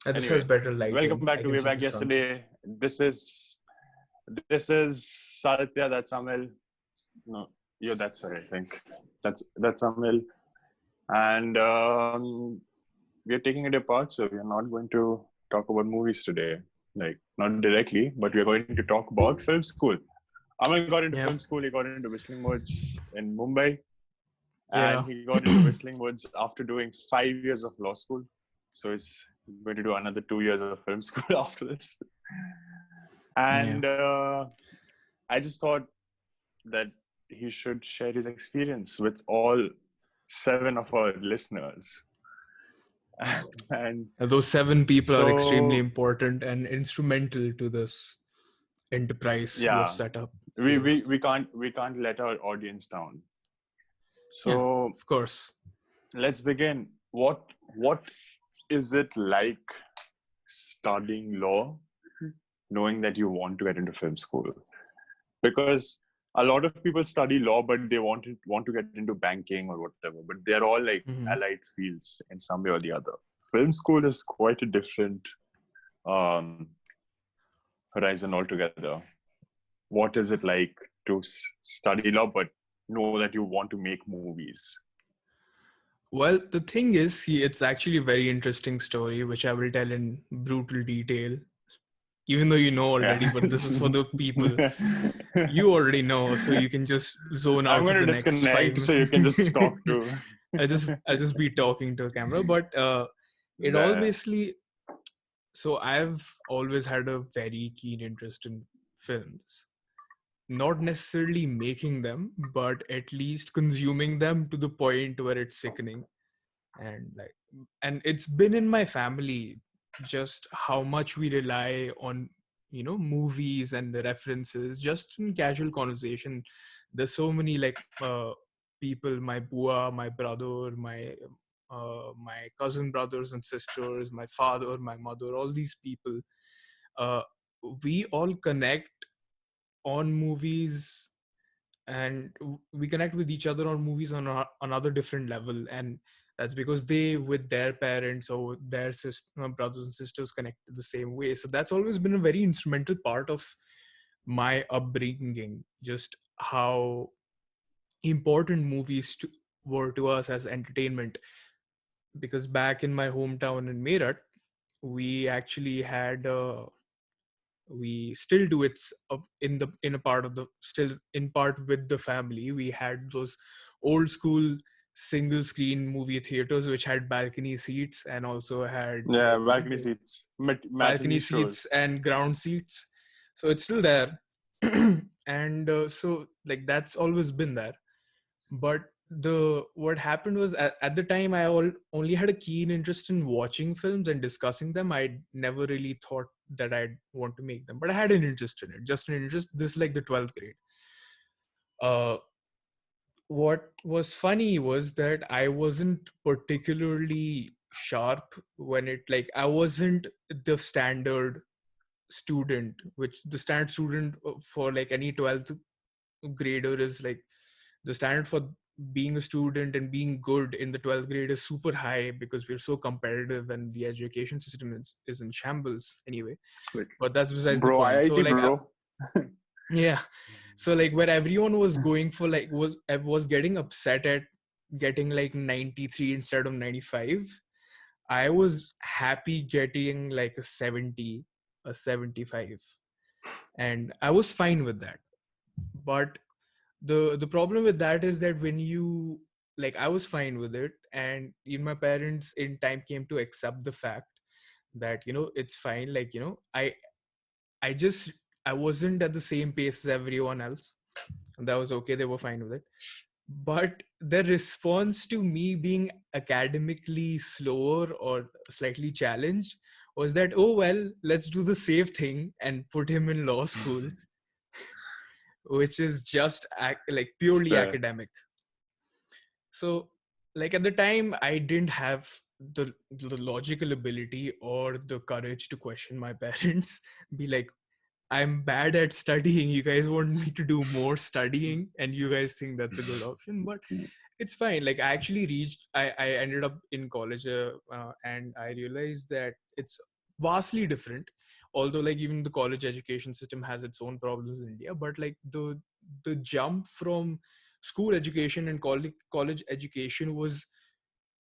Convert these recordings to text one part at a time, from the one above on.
This has Anyway, better welcome lighting. back I to can Way see Back the sunset. Yesterday. This is Satya. That's Amil. No, yeah, that's her. I think that's Amil. And we're taking it apart, so we're not going to talk about movies today. Like not directly, but we're going to talk about film school. Amil got into Yeah. film school. He got into Whistling Woods in Mumbai, and Yeah. he got into Whistling Woods after doing 5 years of law school. So he's going to do another 2 years of film school after this. Yeah. And I just thought that he should share his experience with all 7 of our listeners. And Those 7 people are extremely so, important and instrumental to this enterprise we have yeah, set up we, here. we, we can't we can't let our audience down. Yeah, So of course. let's begin. What is it like studying law, knowing that you want to get into film school? Because a lot of people study law, but they want to get into banking or whatever. But they're all like Hmm. allied fields in some way or the other. Film school is quite a different um, horizon altogether. What is it like to study law, but know that you want to make movies? Well, the thing is, see, it's actually a very interesting story, which I will tell in brutal detail, even though you know Yeah. already, but this is for the people. You already know, so you can just zone I'm out going for to the next five disconnect so you can just talk minutes. to I'll just be talking to a camera, but it all the. basically. So I've always had a very keen interest in films, not necessarily making them, but at least consuming them to the point where it's sickening. And like, and it's been in my family just how much we rely on, movies and the references just in casual conversation. There's so many like people, my bua, my brother, my cousin brothers and sisters, my father, my mother, all these people, uh, we all connect on movies, and we connect with each other on movies on another different level. And that's because they with their parents or their brothers and sisters connected the same way. So that's always been a very instrumental part of my upbringing, just how important movies were to us as entertainment. Because back in my hometown in Meerut, we actually had we still do it in a part of the still in part with the family. We had those old school single screen movie theaters which had balcony seats and also had Yeah, like balcony the seats, matinee balcony seats shows. and ground seats. So it's still there. And so like that's always been there. But the what happened was at the time only had a keen interest in watching films and discussing them. I never really thought that I'd want to make them, but I had an interest in it, just an interest. This is like the 12th grade. uh what was funny was that I wasn't particularly sharp when it like I wasn't the standard student, which the standard student for like any 12th grader is like the standard for being a student and being good in the 12th grade is super high because we're so competitive and the education system is in shambles anyway. Like, But that's besides the bro, point. So IIT, like bro. yeah, so like where everyone was going for like was getting upset at getting like 93 instead of 95, I was happy getting like a 70, a 75, and I was fine with that. But the problem with that is that when you like I was fine with it, and my parents in time came to accept the fact that it's fine. Like I wasn't at the same pace as everyone else, and that was okay. They were fine with it. But their response to me being academically slower or slightly challenged was that, oh well, let's do the safe thing and put him in law school, which is just like It's purely fair. academic. So like at the time I didn't have the logical ability or the courage to question my parents, be like, I'm bad at studying, you guys want me to do more studying and you guys think that's a good option. But it's fine. Like I actually I ended up in college, and I realized that it's vastly different. Although like even the college education system has its own problems in India, but like the jump from school education and college education was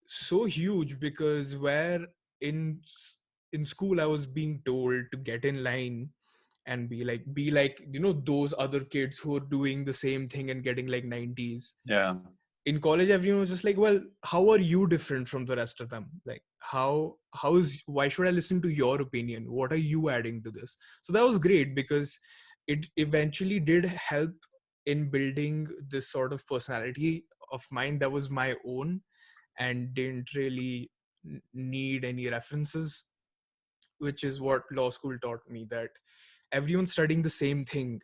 so huge, because where in in school I was being told to get in line and be like those other kids who are doing the same thing and getting like 90s. Yeah. In college everyone was just like, well, how are you different from the rest of them? Like how is why should I listen to your opinion? What are you adding to this? So that was great, because it eventually did help in building this sort of personality of mine that was my own and didn't really need any references, which is what law school taught me, that everyone's studying the same thing.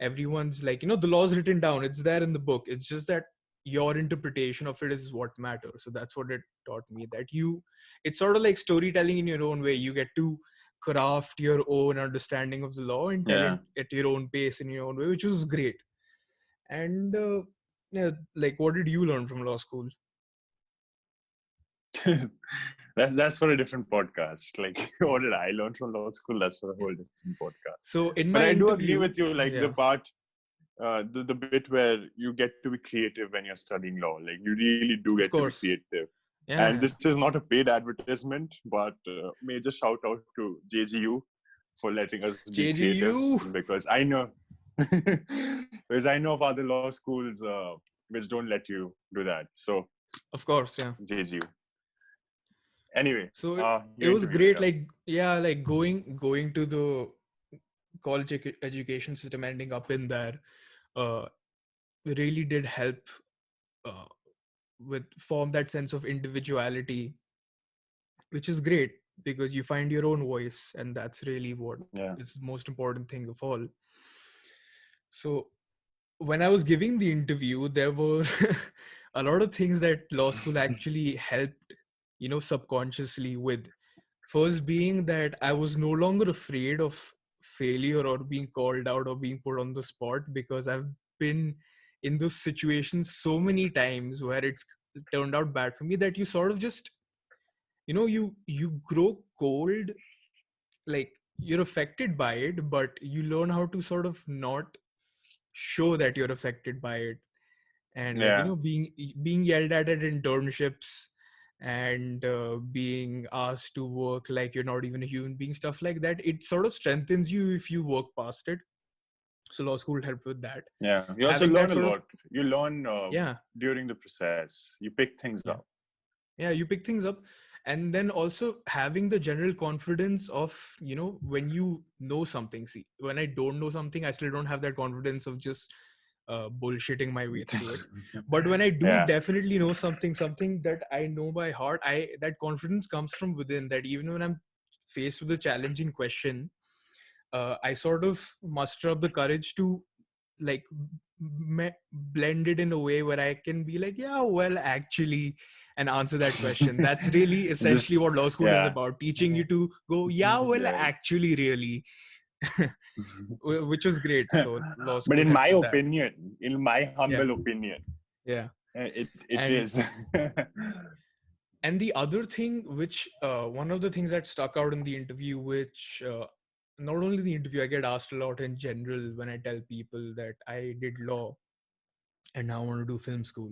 Everyone's like, the law's written down, it's there in the book, it's just that your interpretation of it is what matters. So that's what it taught me, that it's sort of like storytelling in your own way. You get to craft your own understanding of the law and tell Yeah. it at your own pace in your own way, which was great. And yeah, like what did you learn from law school? That's for a different podcast. Like, what did I learn from law school? That's for a whole different podcast. So in But my I do agree interview, with you. Like the yeah, part, the bit where you get to be creative when you're studying law. Like you really do of get to be course, creative. And yeah, this is not a paid advertisement, but major shout out to JGU for letting us be creative, JGU, because I know because I know of other law schools which don't let you do that. So of course, yeah. JGU. Anyway, So it your was interview, great, yeah. like yeah, like going to the college education system, ending up in there, uh really did help uh, with form that sense of individuality, which is great, because you find your own voice, and that's really what Yeah. is the most important thing of all. So when I was giving the interview, there were a lot of things that law school actually helped, subconsciously with. First being that I was no longer afraid of failure or being called out or being put on the spot, because I've been in those situations so many times where it's turned out bad for me, that you sort of just, you grow cold. Like you're affected by it, but you learn how to sort of not show that you're affected by it. And like, Yeah. being yelled at internships, and being asked to work like you're not even a human being, stuff like that, it sort of strengthens you if you work past it. So law school helped with that. Yeah. You also Having learn that a sort of, lot. You learn yeah, during the process. You pick things yeah, up. yeah, you pick things up. And then also having the general confidence of, when you know something. See, when I don't know something, I still don't have that confidence of just bullshitting my way through it. But when I do Yeah. definitely know something that I know by heart, I that confidence comes from within, that even when I'm faced with a challenging question, I sort of muster up the courage to like blend it in a way where I can be like, yeah, well, actually, and answer that question. That's really essentially Just what law school is yeah. about, teaching you to go, yeah, well, Yeah. actually, really, which was great. So law But school in helped my with that. opinion, in my Yeah, humble opinion, yeah. it And is. the other thing, which one of the things that stuck out in the interview, which not only the interview, I get asked a lot in general when I tell people that I did law and now I want to do film school,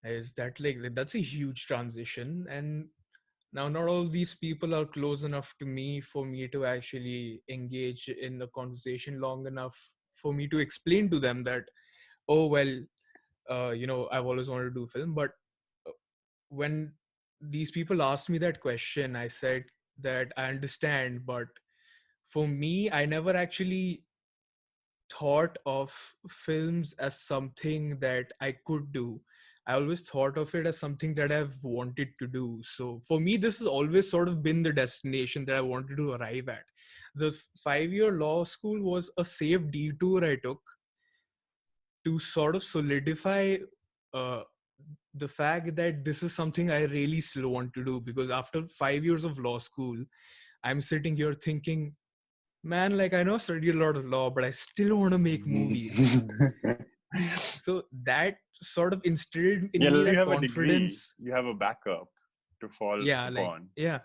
is that like that's a huge transition. And now not all these people are close enough to me for me to actually engage in the conversation long enough for me to explain to them that, oh well, I've always wanted to do film. But uh, when these people asked me that question, I said that I understand, but for me, I never actually thought of films as something that I could do. I always thought of it as something that I've wanted to do. So for me, this has always sort of been the destination that I wanted to arrive at. The 5-year law school was a safe detour I took to sort of solidify uh, the fact that this is something I really still want to do. Because after 5 years of law school, I'm sitting here thinking, man, like I know I studied a lot of law, but I still want to make movies. So that sort of instilled Yeah, in me like you that have a degree, confidence. you have a backup to fall Yeah, like, upon. yeah,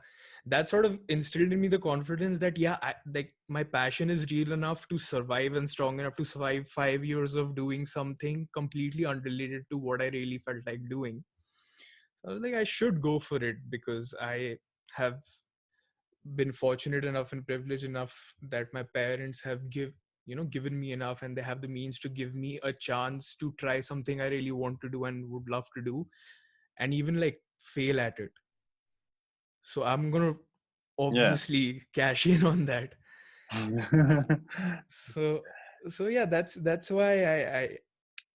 that sort of instilled in me the confidence that, yeah, like my passion is real enough to survive and strong enough to survive 5 years of doing something completely unrelated to what I really felt like doing. So I was like, I should go for it because I have been fortunate enough and privileged enough that my parents have given me enough, and they have the means to give me a chance to try something I really want to do and would love to do, and even like fail at it. So I'm gonna Yeah. obviously cash in on that. So yeah, that's why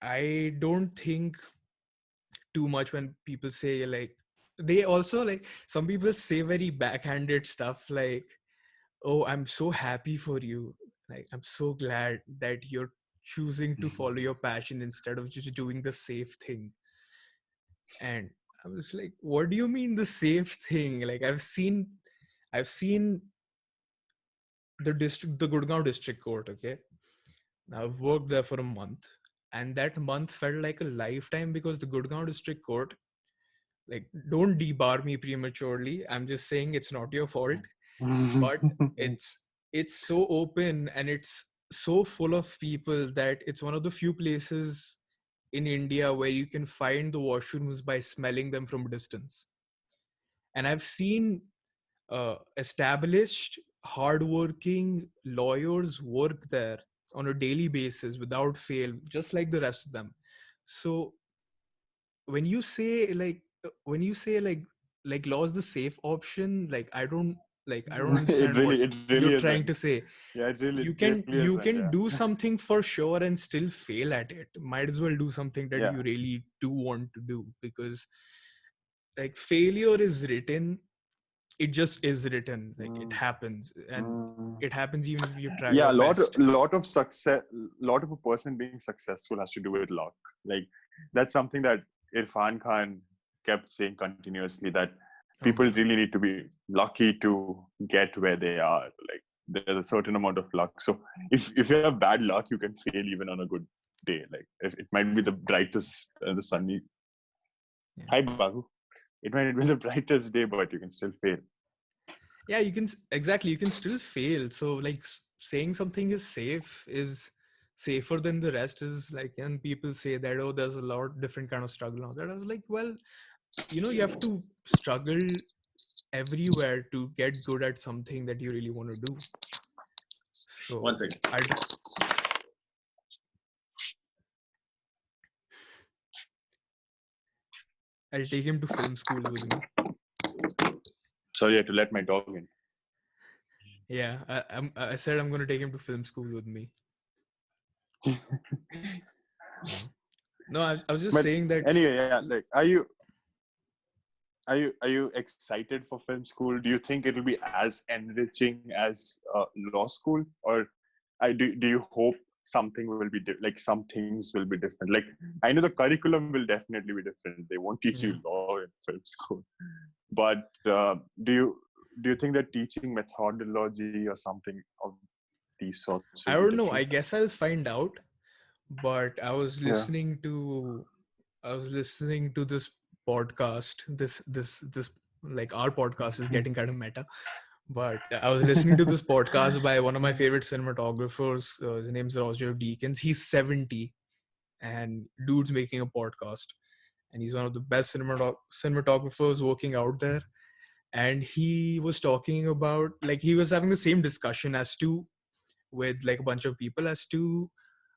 I don't think too much when people say, like, they also, like, some people say very backhanded stuff like, oh, I'm so happy for you, like, I'm so glad that you're choosing to follow your passion instead of just doing the safe thing. And I was like, what do you mean the safe thing? Like, I've seen the Gurgaon district court. Okay, now I've worked there for a month, and that month felt like a lifetime because the Gurgaon district court, like, don't debar me prematurely, I'm just saying it's not your fault, but it's it's so open and it's so full of people that it's one of the few places in India where you can find the washrooms by smelling them from a distance. And I've seen established hardworking lawyers work there on a daily basis without fail, just like the rest of them. So when you say like law is the safe option, like, I don't understand what It really you're trying isn't. to say. Yeah, it really, you really can you isn't. can Yeah. do something for sure and still fail at it. Might as well do something that Yeah. you really do want to do, because like failure is written. It just is written, like it Mm, happens, and mm. it happens even if you try Yeah, your best. lot of success, lot of a person being successful has to do with luck. Like that's something that Irfan Khan kept saying continuously, that Oh people yeah. really need to be lucky to get where they are. Like there's a certain amount of luck. So if you have bad luck, you can fail even on a good day. Like if it might be the brightest, the sunny. Yeah, Hi Bahu. It might be the brightest day, but you can still fail. yeah, exactly, you can still fail. So like saying something is safe is safer than the rest is like, and people say that, oh, there's a lot different kind of struggle on that. I was like, well, you have to struggle everywhere to get good at something that you really want to do. One So second. I'd I'll take him to film school with me. Sorry, I had to let my dog in. Yeah, I said I'm gonna take him to film school with me. Yeah. No, I was just But saying that. anyway, yeah, like are you excited for film school? Do you think it'll be as enriching as law school, or do you hope something will be like some things will be different? Like I know the curriculum will definitely be different. They won't teach you Yeah. law in film school, but do you think that teaching methodology or something of these sorts will I be don't know. different? I guess I'll find out. But Yeah. I was listening to this podcast. This like, our podcast is getting kind of meta. But I was listening to this podcast by one of my favorite cinematographers. His name's Roger Deakins. He's 70, and dude's making a podcast. And he's one of the best cinematographers working out there. And he was talking about, like, he was having the same discussion as to with like a bunch of people as to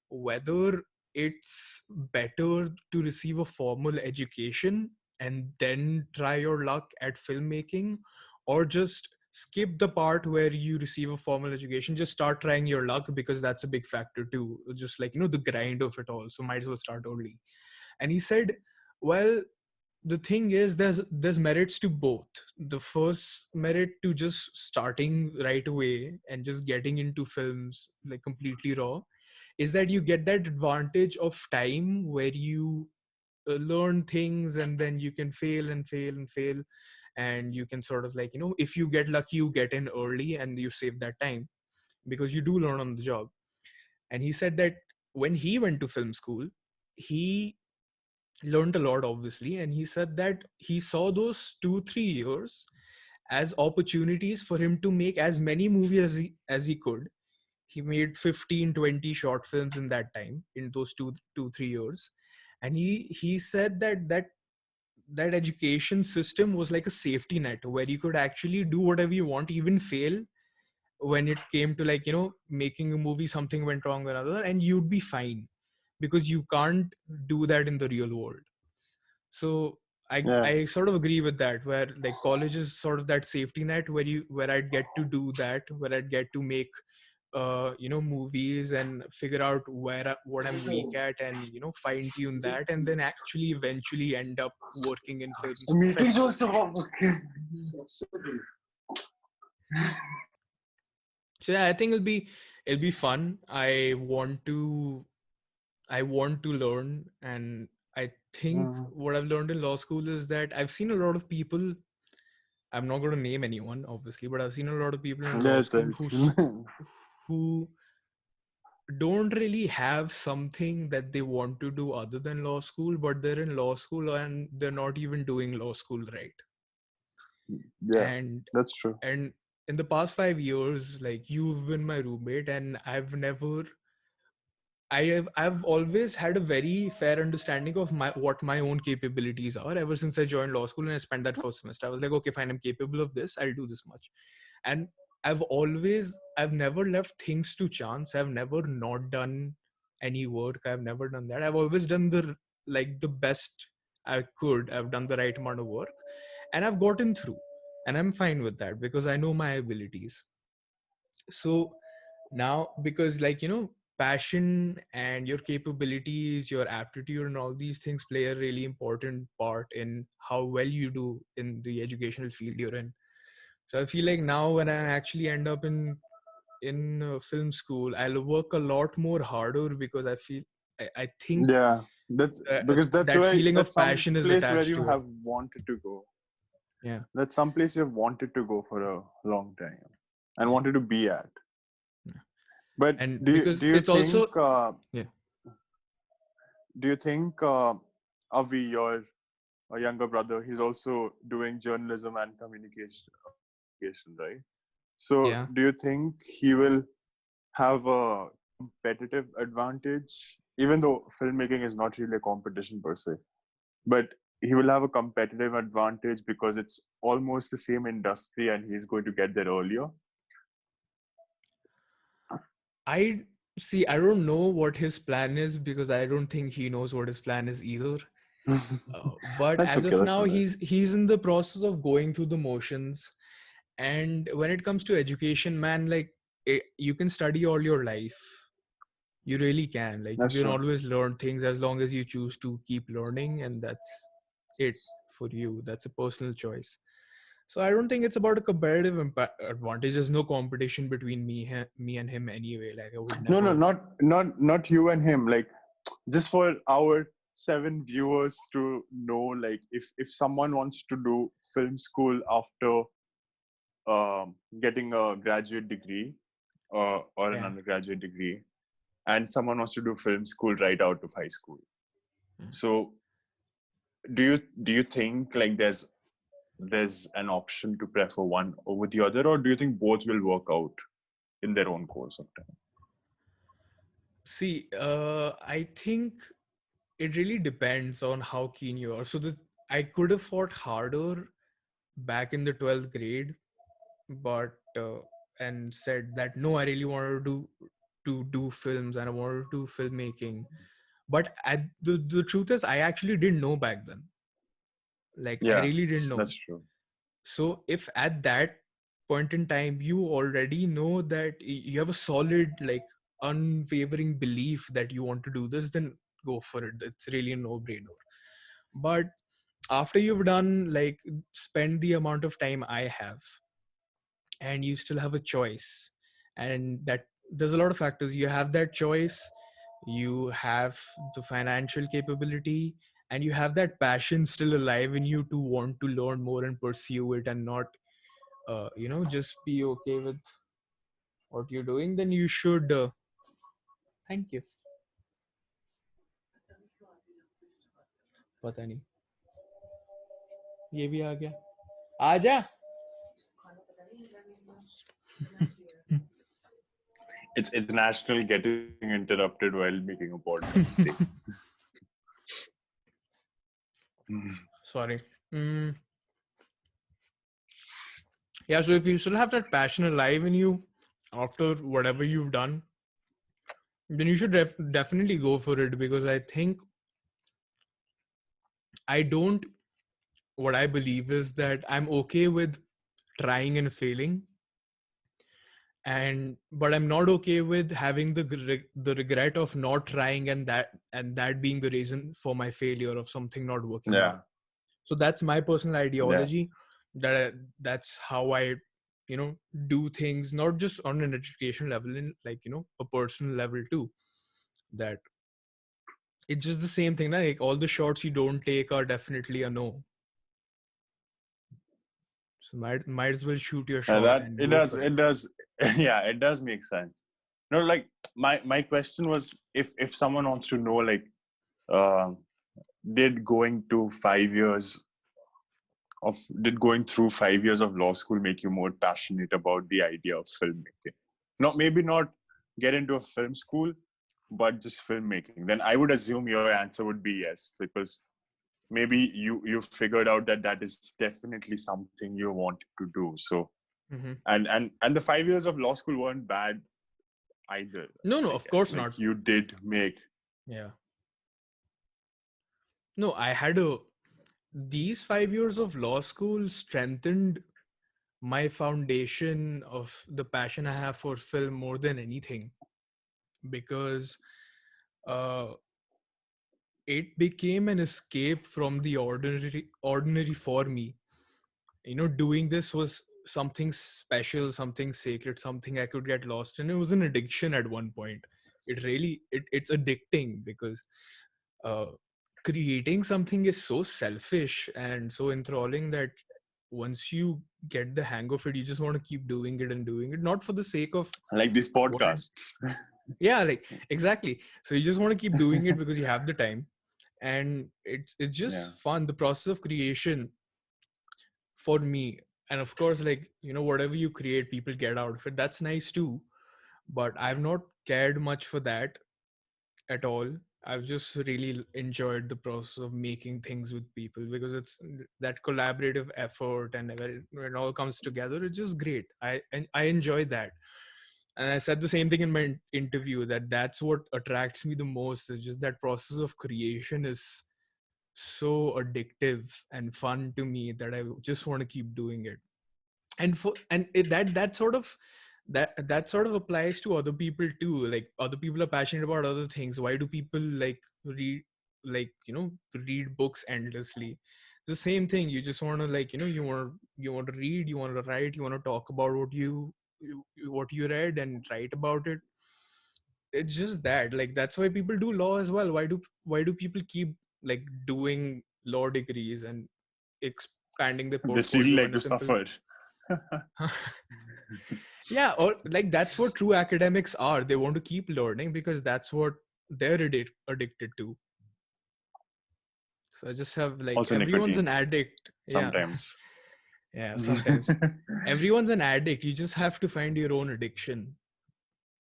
whether it's better to receive a formal education and then try your luck at filmmaking, or just skip the part where you receive a formal education, just start trying your luck, because that's a big factor too, just like, the grind of it all, so might as well start early. And he said, well, the thing is, there's merits to both. The first merit to just starting right away and just getting into films like completely raw is that you get that advantage of time where you learn things, and then you can fail and fail and fail, and you can sort of like, if you get lucky, you get in early and you save that time because you do learn on the job. And he said that when he went to film school, he learned a lot, obviously, and he said that he saw those 2 3 years as opportunities for him to make as many movies as he could. He made 15 20 short films in that time, in those 2 3 years. And he said that that education system was like a safety net where you could actually do whatever you want, even fail. When it came to, like, making a movie, something went wrong or another, and you'd be fine, because you can't do that in the real world. So Yeah. I sort of agree with that, where like college is sort of that safety net where I'd get to do that, where I'd get to make movies and figure out what I'm weak at, and fine tune that, and then actually eventually end up working in films Meeting professionally. just about. So yeah, I think it'll be fun. I want to learn, and I think what I've learned in law school is that I've seen a lot of people. I'm not going to name anyone, obviously, but I've seen a lot of people in law Yeah, school thank who don't really have something that they want to do other than law school, but they're in law school and they're not even doing law school right. Yeah, And that's true. and in the past 5 years, like, you've been my roommate, and I've always had a very fair understanding of what my own capabilities are ever since I joined law school and I spent that first semester. I was like, okay, fine, I'm capable of this. I'll do this much. And I've never left things to chance. I've never not done any work. I've never done that. I've always done the best I could. I've done the right amount of work, and I've gotten through. And I'm fine with that because I know my abilities. So now, because, like, passion and your capabilities, your aptitude, and all these things play a really important part in how well you do in the educational field you're in. So I feel like now, when I actually end up in film school, I'll work a lot more harder, because I think Yeah, that's because that feeling that's of some passion is place where attached you to it. have wanted to go. Yeah. That's some place you have wanted to go for a long time and Yeah. wanted to be at. Yeah. But And do because you it's think also, yeah. Avi, your younger brother, he's also doing journalism and communication, right? So Yeah. do you think he will have a competitive advantage, even though filmmaking is not really a competition per se, but he will have a competitive advantage because it's almost the same industry and he's going to get there earlier? I see. I don't know what his plan is, because I don't think he knows what his plan is either. But That's as okay. of That's now, all right. he's in the process of going through the motions. And when it comes to education, man, like, you can study all your life. You really can. Like, you That's can true. always learn things as long as you choose to keep learning, and that's it for you. That's a personal choice. So I don't think it's about a comparative advantage. There's no competition between me and him anyway. Like, I would No, no, never. not you and him. Like, just for our 7 viewers to know, like, if someone wants to do film school after getting a graduate degree or an Yeah. undergraduate degree, and someone wants to do film school right out of high school. Yeah. So, do you think like there's an option to prefer one over the other, or do you think both will work out in their own course of time? See, I think it really depends on how keen you are. So I could have fought harder back in the 12th grade, but and said that no, I really wanted to do films, and I wanted to do filmmaking. But the truth is, I actually didn't know back then. Like, I Yeah, really didn't know. that's true. So if at that point in time you already know that you have a solid, like, unwavering belief that you want to do this, then go for it. It's really a no-brainer. But after you've done, like, spend the amount of time I have, and you still have a choice, and that there's a lot of factors. You have that choice, you have the financial capability, and you have that passion still alive in you to want to learn more and pursue it, and not just be okay with what you're doing. Then you should thank you. पता नहीं ये भी आ गया आजा It's national getting interrupted while making a podcast day. sorry yeah so if you still have that passion alive in you after whatever you've done then you should definitely go for it because I think I don't what I believe is that I'm okay with trying and failing and but I'm not okay with having the regret of not trying and that being the reason for my failure of something not working out. Yeah, So that's my personal yeah. ideology that's how I do things not just on an education level in like a personal level too that it's just the same thing like all the shots you don't take are definitely a no so might as well shoot your shot That and it go does. for it. It does. Yeah, it does make sense. No, like my question was if someone wants to know like um did going to 5 years did going through 5 years of law school make you more passionate about the idea of filmmaking? Not maybe not get into a film school, but just filmmaking. Then I would assume your answer would be yes, because maybe you figured out that that is definitely something you want to do. So Mm-hmm. and the 5 years of law school weren't bad either. No, I of guess course like not. you did make Yeah. No, I had a these 5 years of law school strengthened my foundation of the passion I have for film more than anything because uh, it became an escape from the ordinary for me. Doing this was something special, something sacred, something I could get lost in. It was an addiction at one point. It's addicting because uh, creating something is so selfish and so enthralling that once you get the hang of it you just want to keep doing it and doing it not for the sake of like these what it, podcasts. yeah like exactly so you just want to keep doing it because you have the time and it's Yeah. just fun the process of creation for me and of course like whatever you create people get out of it that's nice too but I've not cared much for that at all. I've just really enjoyed the process of making things with people because it's that collaborative effort and when it all comes together, it's just great. I enjoy that. And I said the same thing in my interview that that's what attracts me the most is just that process of creation is so addictive and fun to me that I just want to keep doing it that sort of that sort of applies to other people too like other people are passionate about other things why do people like read like read books endlessly it's the same thing you just want to like you want to read you want to write you want to talk about what you read and write about it it's just that like that's why people do law as well why do people keep like doing law degrees and expanding their They feel portfolio like in a to simple suffer. yeah or like that's what true academics are they want to keep learning because that's what they're addicted to so I just have like Also everyone's an nicotine addict yeah sometimes. yeah sometimes everyone's an addict you just have to find your own addiction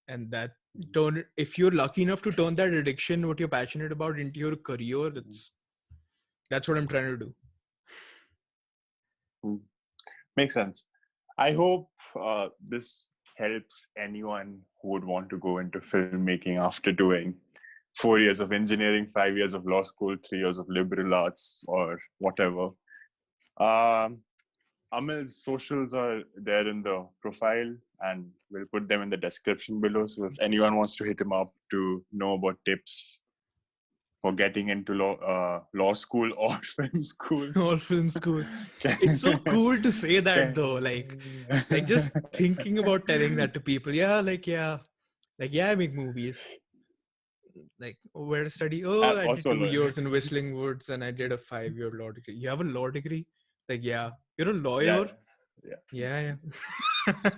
and that turn if you're lucky enough to turn that addiction what you're passionate about into your career that's what I'm trying to do. Makes sense. I hope this helps anyone who would want to go into filmmaking after doing 4 years of engineering, 5 years of law school, 3 years of liberal arts, or whatever. Um, Amil's socials are there in the profile, and we'll put them in the description below. So if anyone wants to hit him up to know about tips for getting into law like, school or film school, Or film school it's so can, cool to say that can, though like just thinking about telling that to people yeah I make movies like where to study I did also 2 years in Whistling Woods and I did a 5-year law degree you have a law degree like yeah you're a lawyer yeah, yeah. yeah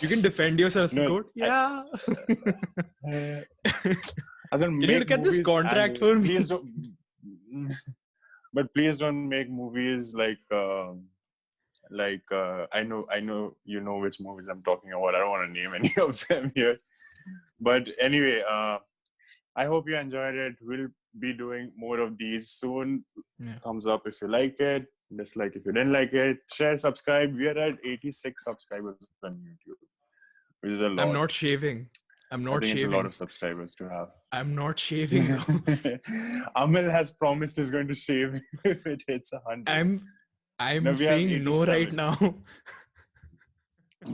you can defend yourself in No, court yeah uh, I don't can you make look at this movies, contract and for please me don't. But please don't make movies like I know you know which movies I'm talking about. I don't want to name any of them here. But anyway, I hope you enjoyed it. We'll be doing more of these soon. Yeah. Thumbs up if you like it. Dislike if you didn't like it. Share, subscribe. We are at 86 subscribers on YouTube, which is a lot. I'm not shaving. I'm I not think it's a lot shaving. of subscribers to have. I'm not shaving, bro. Amil has promised he's going to shave if it hits 100. I'm Now we have saying no right 87. now. We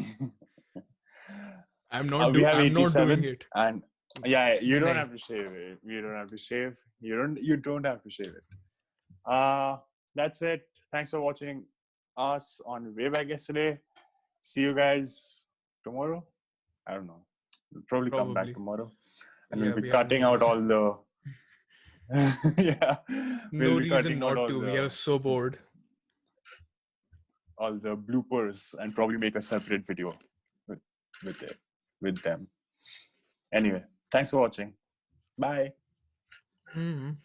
I'm have not doing 87, it. and yeah, you don't Nahi. have to shave it. You don't have to shave. You don't have to shave it. That's it. Thanks for watching us on Way Back Yesterday. See you guys tomorrow. I don't know. We'll probably come back Probably. tomorrow, and Yeah, we'll be we have no cutting out all reason. the yeah. No We'll be reason cutting out not to. We are so bored. all the bloopers and probably make a separate video with them. Anyway, thanks for watching. Bye. Mhm.